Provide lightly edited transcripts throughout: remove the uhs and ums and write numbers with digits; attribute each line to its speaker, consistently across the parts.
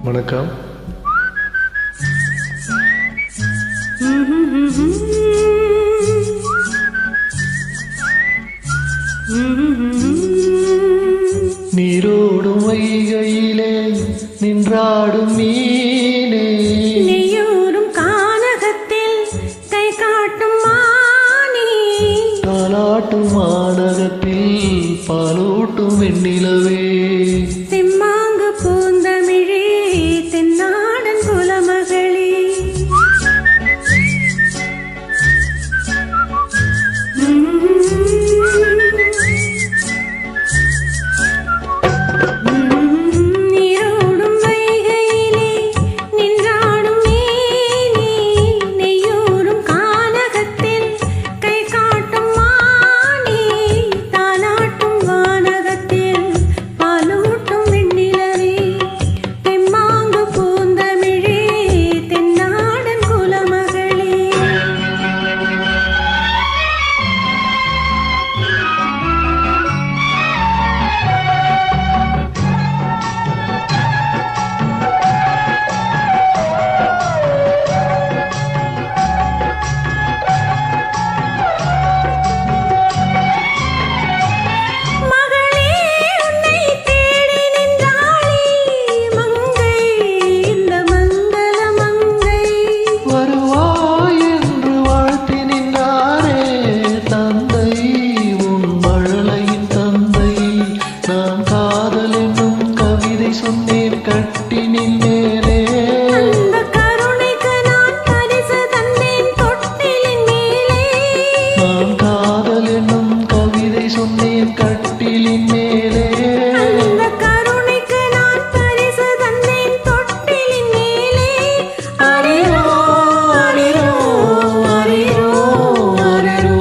Speaker 1: வணக்கம். நீரோடும் வைகையிலே நின்றாடும் மீனே,
Speaker 2: நீயூரும் கானகத்தில் கை காட்டும் மானே,
Speaker 1: தாலாட்டும் மாநகத்தில் பாலூட்டும் வெண்ணிலவே,
Speaker 2: தெம்மாங்கு பூந்தமிழே தென்னாடன் குலமகளே. நீரோடும் வைகையிலே நின்றாடும் மீனே, நெய்யூரும் கானகத்தில் கை காட்டும் மானே, தாலாட்டும் வானகத்தில் பாலூட்டும் வெண்ணிலவே, தெம்மாங்கு பூந்தமிழே தென்னாடன் குலமகளே.
Speaker 1: சொன்னேன் கட்டினின் மேலே,
Speaker 2: அந்த கருணைக்கு நான் பரிசு தந்தேன் தொட்டிலின் மேலே,
Speaker 1: நான் காதல் என்னும் கவிதை சொன்னேன் கட்டிலின் மேலே,
Speaker 2: அந்த கருணைக்கு நான் பரிசு தந்தேன் தொட்டிலின் மேலே.
Speaker 1: அரிரோ அரிரோ அரிரோ அரிரோ.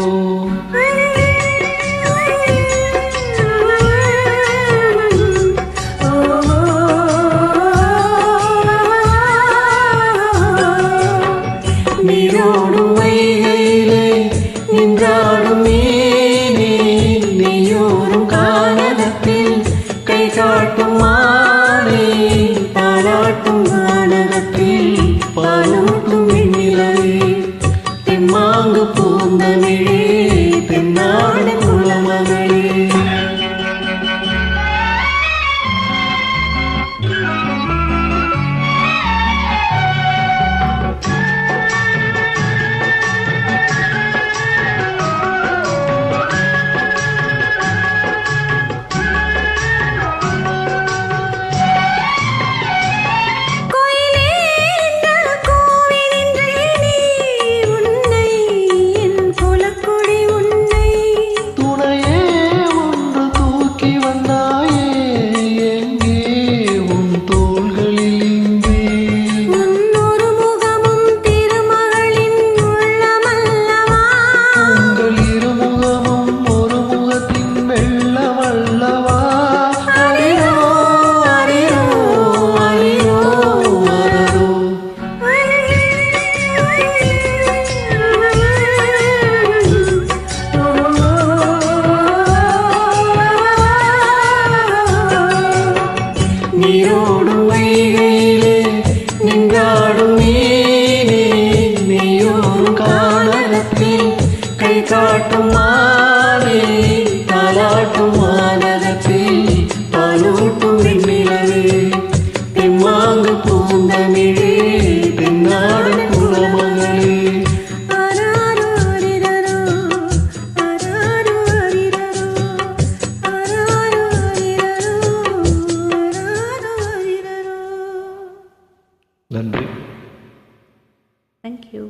Speaker 1: நீரோடும் வைகையிலே நின்றாடும் மீனே, நீயோரும் கானகத்தில் கை காட்டும் மானே, தாலாட்டும் வானகத்தில் பாலூட்டும் வெண்ணிலவே, தெம்மாங்கு பூந்தமிழே தென்னாடன் குலமகளே. நீரோடும் வைகையிலே நின்றாடும் மீனே, நீயோரும் கானகத்தில் கை காட்டும் மானே, தாலாட்டும் வானகத்தில் பாலூட்டும் வெண்ணிலவே, தெம்மாங்கு பூந்தமிழே தென்னாடன் குலமகளே. நன்றி.
Speaker 2: Thank you.